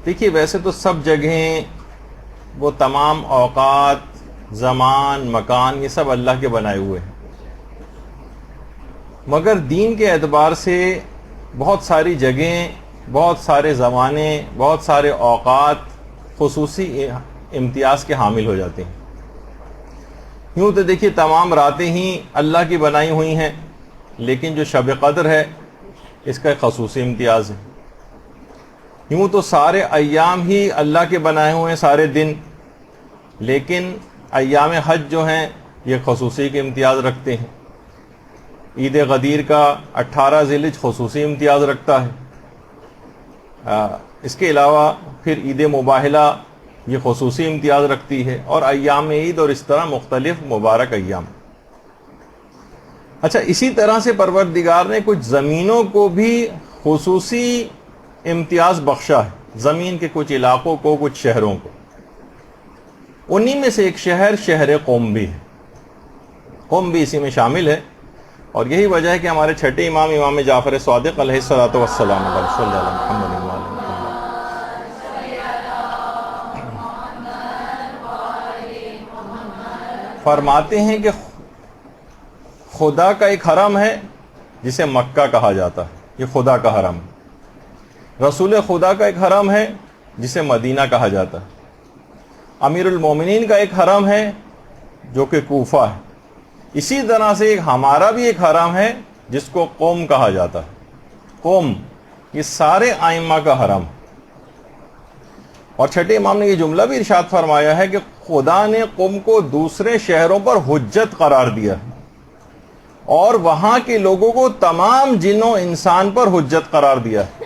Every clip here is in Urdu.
دیکھیے ویسے تو سب جگہیں وہ تمام اوقات، زمان، مکان، یہ سب اللہ کے بنائے ہوئے ہیں، مگر دین کے اعتبار سے بہت ساری جگہیں، بہت سارے زمانے، بہت سارے اوقات خصوصی امتیاز کے حامل ہو جاتے ہیں۔ یوں تو دیکھیے تمام راتیں ہی اللہ کی بنائی ہوئی ہیں، لیکن جو شب قدر ہے اس کا ایک خصوصی امتیاز ہے۔ یوں تو سارے ایام ہی اللہ کے بنائے ہوئے ہیں، سارے دن، لیکن ایام حج جو ہیں یہ خصوصی کے امتیاز رکھتے ہیں۔ عید غدیر کا 18 ذی الحجہ خصوصی امتیاز رکھتا ہے۔ اس کے علاوہ پھر عید مباہلہ یہ خصوصی امتیاز رکھتی ہے، اور ایام عید اور اس طرح مختلف مبارک ایام۔ اچھا، اسی طرح سے پروردگار نے کچھ زمینوں کو بھی خصوصی امتیاز بخشا ہے، زمین کے کچھ علاقوں کو، کچھ شہروں کو۔ انہی میں سے ایک شہر قم بھی ہے، قم بھی اسی میں شامل ہے، اور یہی وجہ ہے کہ ہمارے چھٹے امام، امام جعفر صادق علیہ الصلوۃ والسلام فرماتے ہیں کہ خدا کا ایک حرم ہے جسے مکہ کہا جاتا ہے، یہ خدا کا حرم ہے۔ رسول خدا کا ایک حرم ہے جسے مدینہ کہا جاتا ہے۔ امیر المومنین کا ایک حرم ہے جو کہ کوفہ ہے۔ اسی طرح سے ہمارا بھی ایک حرم ہے جس کو قم کہا جاتا ہے۔ قم یہ سارے ائمہ کا حرم۔ اور چھٹے امام نے یہ جملہ بھی ارشاد فرمایا ہے کہ خدا نے قم کو دوسرے شہروں پر حجت قرار دیا ہے، اور وہاں کے لوگوں کو تمام جن و انسان پر حجت قرار دیا ہے۔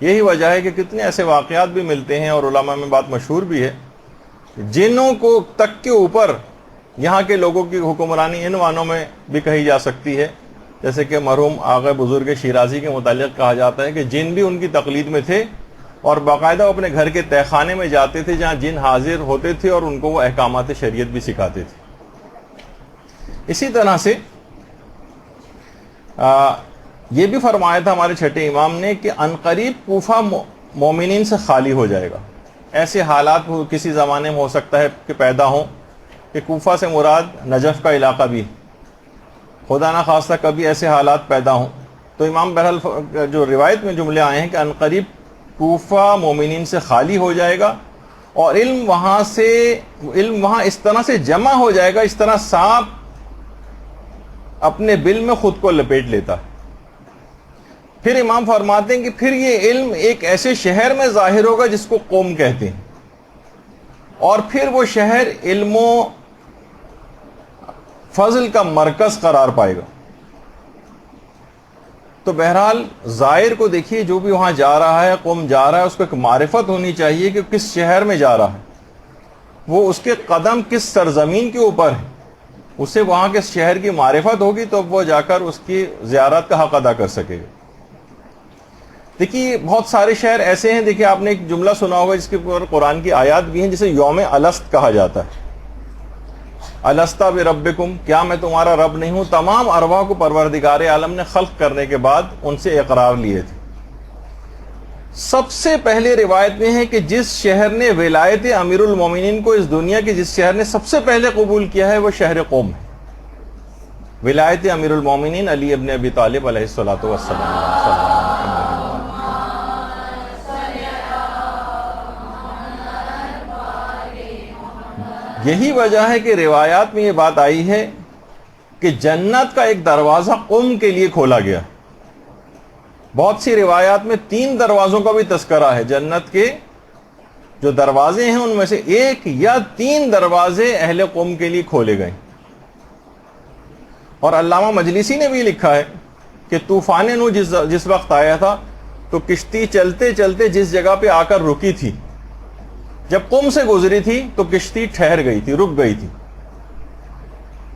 یہی وجہ ہے کہ کتنے ایسے واقعات بھی ملتے ہیں، اور علماء میں بات مشہور بھی ہے، جنوں کو تک کے اوپر یہاں کے لوگوں کی حکمرانی ان معنوں میں بھی کہی جا سکتی ہے، جیسے کہ مرحوم آغا بزرگ شیرازی کے متعلق کہا جاتا ہے کہ جن بھی ان کی تقلید میں تھے، اور باقاعدہ وہ اپنے گھر کے تہہ خانے میں جاتے تھے جہاں جن حاضر ہوتے تھے، اور ان کو وہ احکامات شریعت بھی سکھاتے تھے۔ اسی طرح سے یہ بھی فرمایا تھا ہمارے چھٹے امام نے کہ عنقریب کوفہ مومنین سے خالی ہو جائے گا۔ ایسے حالات کسی زمانے میں ہو سکتا ہے کہ پیدا ہوں کہ کوفہ سے مراد نجف کا علاقہ بھی، خدا نہ خواستہ کبھی ایسے حالات پیدا ہوں، تو امام بہرحال جو روایت میں جملے آئے ہیں کہ عنقریب کوفہ مومنین سے خالی ہو جائے گا، اور علم وہاں اس طرح سے جمع ہو جائے گا، اس طرح سانپ اپنے بل میں خود کو لپیٹ لیتا ہے۔ پھر امام فرماتے ہیں کہ پھر یہ علم ایک ایسے شہر میں ظاہر ہوگا جس کو قوم کہتے ہیں، اور پھر وہ شہر علم و فضل کا مرکز قرار پائے گا۔ تو بہرحال زائر کو دیکھیے، جو بھی وہاں جا رہا ہے، قوم جا رہا ہے، اس کو ایک معرفت ہونی چاہیے کہ کس شہر میں جا رہا ہے، وہ اس کے قدم کس سرزمین کے اوپر ہے، اسے وہاں کے شہر کی معرفت ہوگی تو وہ جا کر اس کی زیارت کا حق ادا کر سکے گا۔ دیکھیے بہت سارے شہر ایسے ہیں، دیکھیے آپ نے ایک جملہ سنا ہوگا جس کے اوپر قرآن کی آیات بھی ہیں، جسے یوم الست کہا جاتا ہے۔ الست بربکم، کیا میں تمہارا رب نہیں ہوں؟ تمام ارواح کو پروردگار عالم نے خلق کرنے کے بعد ان سے اقرار لیے تھے۔ سب سے پہلے روایت میں ہے کہ جس شہر نے ولایت امیر المومنین کو اس دنیا کے جس شہر نے سب سے پہلے قبول کیا ہے وہ شہر قوم ہے۔ ولایت امیر المومنین علی ابن ابی طالب علیہ الصلوۃ والسلام۔ یہی وجہ ہے کہ روایات میں یہ بات آئی ہے کہ جنت کا ایک دروازہ قم کے لیے کھولا گیا۔ بہت سی روایات میں 3 دروازوں کا بھی تذکرہ ہے۔ جنت کے جو دروازے ہیں ان میں سے 1 یا 3 دروازے اہل قوم کے لیے کھولے گئے۔ اور علامہ مجلسی نے بھی لکھا ہے کہ طوفان نوح جس وقت آیا تھا تو کشتی چلتے چلتے جس جگہ پہ آ کر رکی تھی، جب قوم سے گزری تھی تو کشتی ٹھہر گئی تھی، رک گئی تھی۔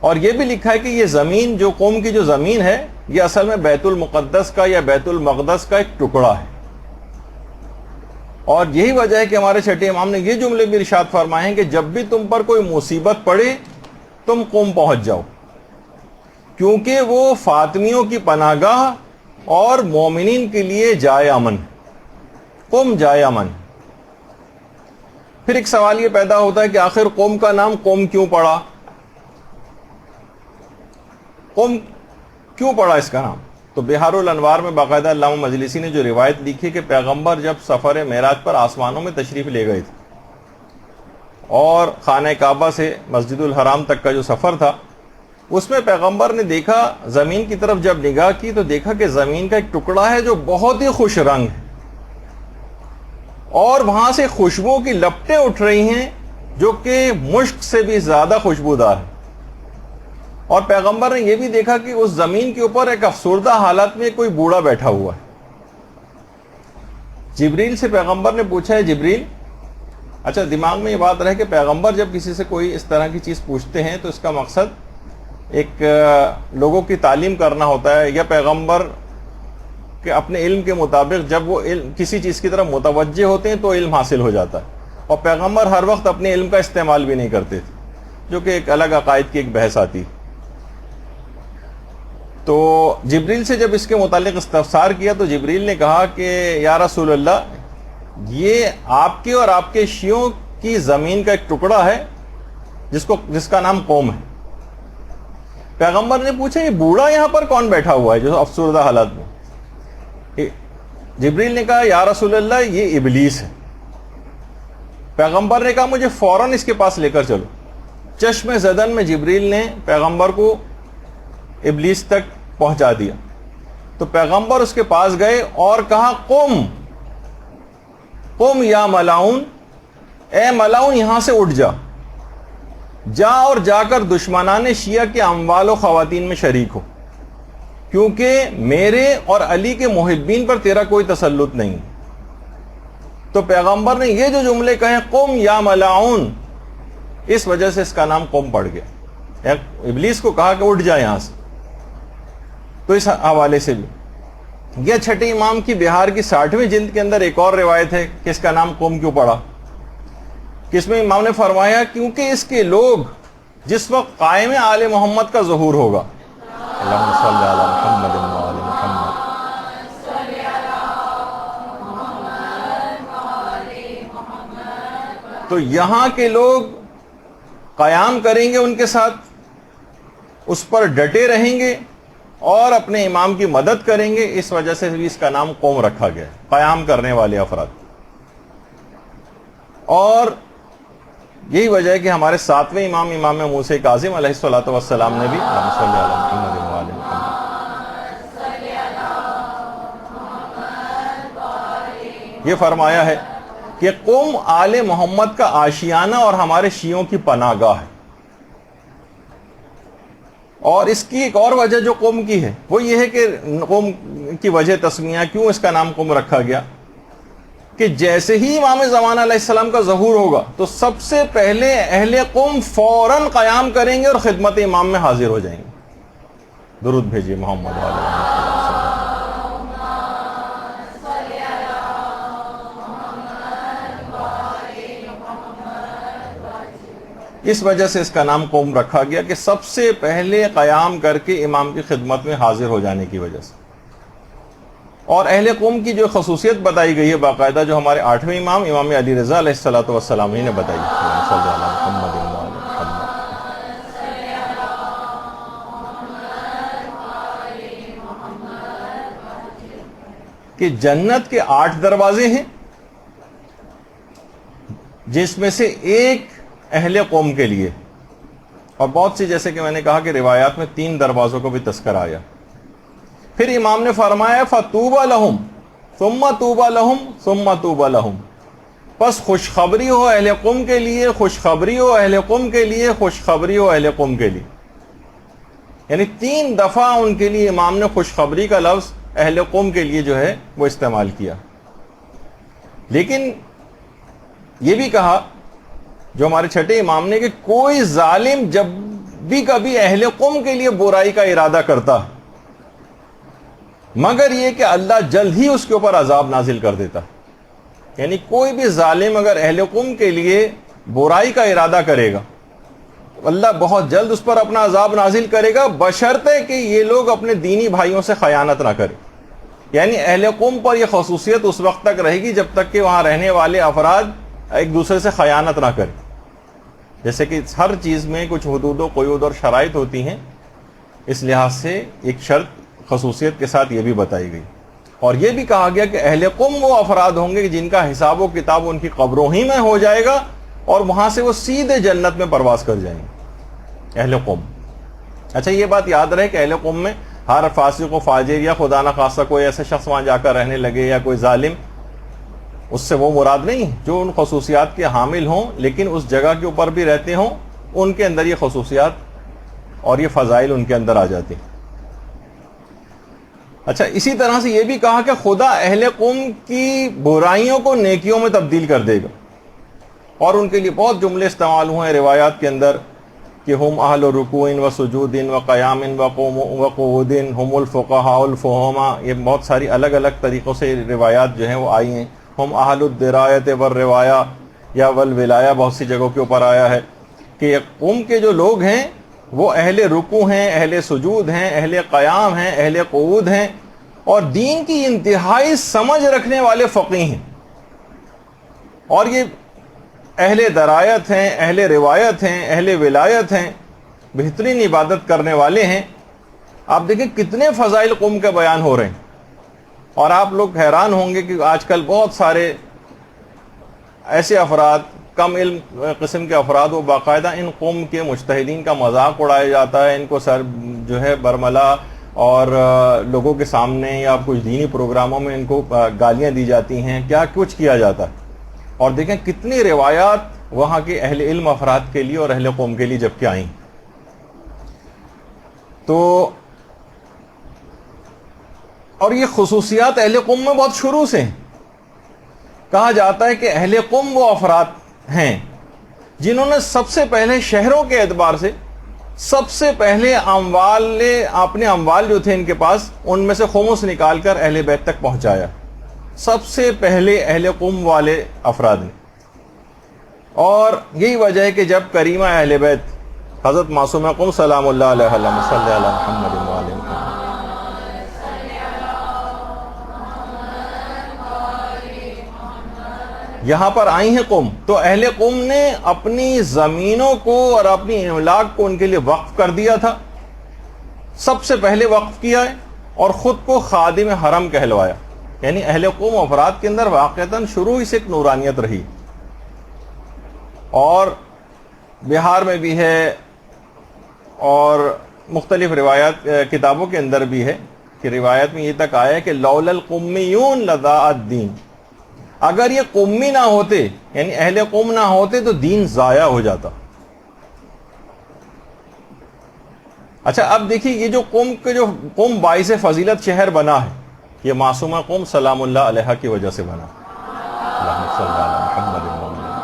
اور یہ بھی لکھا ہے کہ یہ زمین، جو قوم کی جو زمین ہے، یہ اصل میں بیت المقدس کا یا بیت المقدس کا ایک ٹکڑا ہے۔ اور یہی وجہ ہے کہ ہمارے چھٹے امام نے یہ جملے بھی ارشاد فرمائے ہیں کہ جب بھی تم پر کوئی مصیبت پڑے تم قم پہنچ جاؤ، کیونکہ وہ فاطمیوں کی پناہ گاہ اور مومنین کے لیے جائے امن، قم جائے امن۔ پھر ایک سوال یہ پیدا ہوتا ہے کہ آخر قوم کا نام قوم کیوں پڑا؟ قوم کیوں پڑا اس کا نام؟ تو بہار الانوار میں باقاعدہ علامہ مجلسی نے جو روایت لکھی کہ پیغمبر جب سفر معراج پر آسمانوں میں تشریف لے گئے تھے اور خانہ کعبہ سے مسجد الحرام تک کا جو سفر تھا، اس میں پیغمبر نے دیکھا، زمین کی طرف جب نگاہ کی تو دیکھا کہ زمین کا ایک ٹکڑا ہے جو بہت ہی خوش رنگ ہے، اور وہاں سے خوشبو کی لپٹیں اٹھ رہی ہیں جو کہ مشک سے بھی زیادہ خوشبودار ہے۔ اور پیغمبر نے یہ بھی دیکھا کہ اس زمین کے اوپر ایک افسردہ حالت میں کوئی بوڑھا بیٹھا ہوا ہے۔ جبریل سے پیغمبر نے پوچھا ہے جبریل، اچھا دماغ میں یہ بات رہے کہ پیغمبر جب کسی سے کوئی اس طرح کی چیز پوچھتے ہیں تو اس کا مقصد ایک لوگوں کی تعلیم کرنا ہوتا ہے، یا پیغمبر کہ اپنے علم کے مطابق جب وہ کسی چیز کی طرف متوجہ ہوتے ہیں تو علم حاصل ہو جاتا ہے، اور پیغمبر ہر وقت اپنے علم کا استعمال بھی نہیں کرتے تھے، جو کہ ایک الگ عقائد کی ایک بحث آتی۔ تو جبریل سے جب اس کے متعلق استفسار کیا تو جبریل نے کہا کہ یا رسول اللہ، یہ آپ کے اور آپ کے شیعوں کی زمین کا ایک ٹکڑا ہے جس کا نام قوم ہے۔ پیغمبر نے پوچھا یہ بوڑھا یہاں پر کون بیٹھا ہوا ہے جو افسردہ حالت میں؟ جبریل نے کہا یا رسول اللہ یہ ابلیس ہے۔ پیغمبر نے کہا مجھے فوراً اس کے پاس لے کر چلو۔ چشم زدن میں جبریل نے پیغمبر کو ابلیس تک پہنچا دیا، تو پیغمبر اس کے پاس گئے اور کہا قم قم یا ملاؤن، اے ملاؤن یہاں سے اٹھ جا اور جا کر دشمنان شیعہ کے اموال و خواتین میں شریک ہو، کیونکہ میرے اور علی کے محبین پر تیرا کوئی تسلط نہیں۔ تو پیغمبر نے یہ جو جملے کہے قم یا ملاؤن، اس وجہ سے اس کا نام قوم پڑ گیا۔ ابلیس کو کہا کہ اٹھ جا یہاں سے۔ تو اس حوالے سے بھی یہ چھٹے امام کی بہار کی 60ویں جلد کے اندر ایک اور روایت ہے کہ اس کا نام قوم کیوں پڑا، کہ اس میں امام نے فرمایا کیونکہ اس کے لوگ جس وقت قائم آل محمد کا ظہور ہوگا، اللہم صلی علی محمد و آل محمد، تو یہاں کے لوگ قیام کریں گے ان کے ساتھ، اس پر ڈٹے رہیں گے اور اپنے امام کی مدد کریں گے، اس وجہ سے بھی اس کا نام قوم رکھا گیا، قیام کرنے والے افراد۔ اور یہی وجہ ہے کہ ہمارے 7ویں امام امام موسیٰ کاظم علیہ الصلوۃ والسلام نے بھی صلی علی محمد و آل محمد یہ فرمایا ہے کہ قوم آل محمد کا آشیانہ اور ہمارے شیعوں کی پناہ گاہ ہے۔ اور اس کی ایک اور وجہ جو قوم کی ہے وہ یہ ہے کہ قوم کی وجہ تسمیہ کیوں اس کا نام قوم رکھا گیا، کہ جیسے ہی امام زمان علیہ السلام کا ظہور ہوگا تو سب سے پہلے اہل قوم فوراً قیام کریں گے اور خدمت امام میں حاضر ہو جائیں گے۔ درود بھیجیے محمد علیہ وسلم۔ اس وجہ سے اس کا نام قوم رکھا گیا کہ سب سے پہلے قیام کر کے امام کی خدمت میں حاضر ہو جانے کی وجہ سے۔ اور اہل قوم کی جو خصوصیت بتائی گئی ہے باقاعدہ جو ہمارے 8ویں امام امام علی رضا علیہ الصلوۃ والسلام نے بتائی، صلی اللہ علیہ محمد و آل محمد، کہ جنت کے 8 دروازے ہیں جس میں سے ایک اہل قوم کے لیے، اور بہت سی جیسے کہ میں نے کہا کہ روایات میں 3 دروازوں کو بھی تذکر آیا۔ پھر امام نے فرمایا فَطُوبَى لَهُمْ ثُمَّ طُوبَى لَهُمْ ثُمَّ طُوبَى لَهُمْ، پس خوشخبری ہو اہل قوم کے لیے، خوشخبری ہو اہل قوم کے لیے، خوشخبری ہو اہل قوم کے لیے، یعنی 3 دفعہ ان کے لیے امام نے خوشخبری کا لفظ اہل قوم کے لیے جو ہے وہ استعمال کیا۔ لیکن یہ بھی کہا جو ہمارے چھٹے امام نے کہ کوئی ظالم جب بھی کبھی اہل قوم کے لیے برائی کا ارادہ کرتا مگر یہ کہ اللہ جلد ہی اس کے اوپر عذاب نازل کر دیتا، یعنی کوئی بھی ظالم اگر اہل قوم کے لیے برائی کا ارادہ کرے گا اللہ بہت جلد اس پر اپنا عذاب نازل کرے گا، بشرطے کہ یہ لوگ اپنے دینی بھائیوں سے خیانت نہ کریں۔ یعنی اہل قوم پر یہ خصوصیت اس وقت تک رہے گی جب تک کہ وہاں رہنے والے افراد ایک دوسرے سے خیانت نہ کریں. جیسے کہ ہر چیز میں کچھ حدود و قیود اور شرائط ہوتی ہیں، اس لحاظ سے ایک شرط خصوصیت کے ساتھ یہ بھی بتائی گئی. اور یہ بھی کہا گیا کہ اہل قم وہ افراد ہوں گے جن کا حساب و کتاب ان کی قبروں ہی میں ہو جائے گا اور وہاں سے وہ سیدھے جنت میں پرواز کر جائیں گے. اہل قم. اچھا یہ بات یاد رہے کہ اہل قم میں ہر فاسق و فاجر یا خدا نہ خاصہ کوئی ایسا شخص وہاں جا کر رہنے لگے یا کوئی ظالم، اس سے وہ مراد نہیں. جو ان خصوصیات کے حامل ہوں لیکن اس جگہ کے اوپر بھی رہتے ہوں، ان کے اندر یہ خصوصیات اور یہ فضائل ان کے اندر آ جاتے ہیں. اچھا اسی طرح سے یہ بھی کہا کہ خدا اہل قم کی برائیوں کو نیکیوں میں تبدیل کر دے گا. اور ان کے لیے بہت جملے استعمال ہوئے ہیں روایات کے اندر کہ ہم اہل رکوع و سجود و قیام و قعود ہم الفقہاء الفہما. یہ بہت ساری الگ الگ طریقوں سے روایات جو ہیں وہ آئی ہیں. ہم اہل الدرایت والروایا یا والولایا بہت سی جگہوں کے اوپر آیا ہے کہ قوم کے جو لوگ ہیں وہ اہل رکوع ہیں، اہل سجود ہیں، اہل قیام ہیں، اہل قعود ہیں اور دین کی انتہائی سمجھ رکھنے والے فقیہ ہیں. اور یہ اہل درایت ہیں، اہل روایت ہیں، اہل ولایت ہیں، بہترین عبادت کرنے والے ہیں. آپ دیکھیں کتنے فضائل قوم کے بیان ہو رہے ہیں. اور آپ لوگ حیران ہوں گے کہ آج کل بہت سارے ایسے افراد، کم علم قسم کے افراد، وہ باقاعدہ ان قوم کے مجتہدین کا مذاق اڑایا جاتا ہے، ان کو سر جو ہے برملا اور لوگوں کے سامنے یا کچھ دینی پروگراموں میں ان کو گالیاں دی جاتی ہیں، کیا کچھ کیا جاتا ہے. اور دیکھیں کتنی روایات وہاں کے اہل علم افراد کے لیے اور اہل قوم کے لیے جب کہ آئیں. تو اور یہ خصوصیات اہل قوم میں بہت شروع سے ہیں. کہا جاتا ہے کہ اہل قوم وہ افراد ہیں جنہوں نے سب سے پہلے شہروں کے اعتبار سے سب سے پہلے اپنے اموال جو تھے ان کے پاس ان میں سے خمس نکال کر اہل بیت تک پہنچایا. سب سے پہلے اہل قوم والے افراد نے. اور یہی وجہ ہے کہ جب کریمہ اہل بیت حضرت معصومہ قم سلام اللہ علیہ وسلم صلی اللہ محمد وعلیہ وسلم یہاں پر آئی ہیں قوم، تو اہل قوم نے اپنی زمینوں کو اور اپنی املاک کو ان کے لیے وقف کر دیا تھا. سب سے پہلے وقف کیا ہے اور خود کو خادم حرم کہلوایا. یعنی اہل قوم افراد کے اندر واقعتاً شروع ہی سے ایک نورانیت رہی. اور بہار میں بھی ہے اور مختلف روایات کتابوں کے اندر بھی ہے کہ روایت میں یہ تک آیا ہے کہ لولا القمیون لضاع الدین. اگر یہ قومی نہ ہوتے، یعنی اہل قوم نہ ہوتے تو دین ضائع ہو جاتا. اچھا اب دیکھیے یہ جو قوم باعث فضیلت شہر بنا ہے، یہ معصومہ قوم سلام اللہ علیہ کی وجہ سے بنا. اللہم صلی علی محمد وعلی محمد.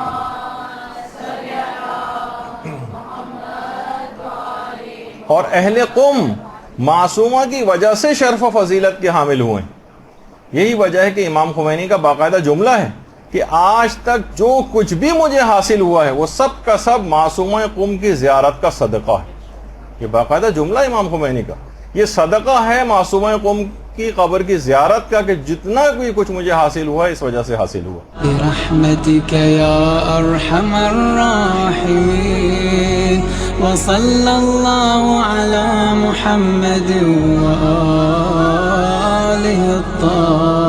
اور اہل قوم معصومہ کی وجہ سے شرف و فضیلت کے حامل ہوئے. یہی وجہ ہے کہ امام خمینی کا باقاعدہ جملہ ہے کہ آج تک جو کچھ بھی مجھے حاصل ہوا ہے وہ سب کا سب معصومہ قوم کی زیارت کا صدقہ ہے. یہ باقاعدہ جملہ امام خمینی کا، یہ صدقہ ہے معصومہ قوم کی قبر کی زیارت کا کہ جتنا بھی کچھ مجھے حاصل ہوا ہے اس وجہ سے حاصل ہوا. برحمتک یا ارحم الراحمین وصلی اللہ علی محمد وآلہ الطاہرین.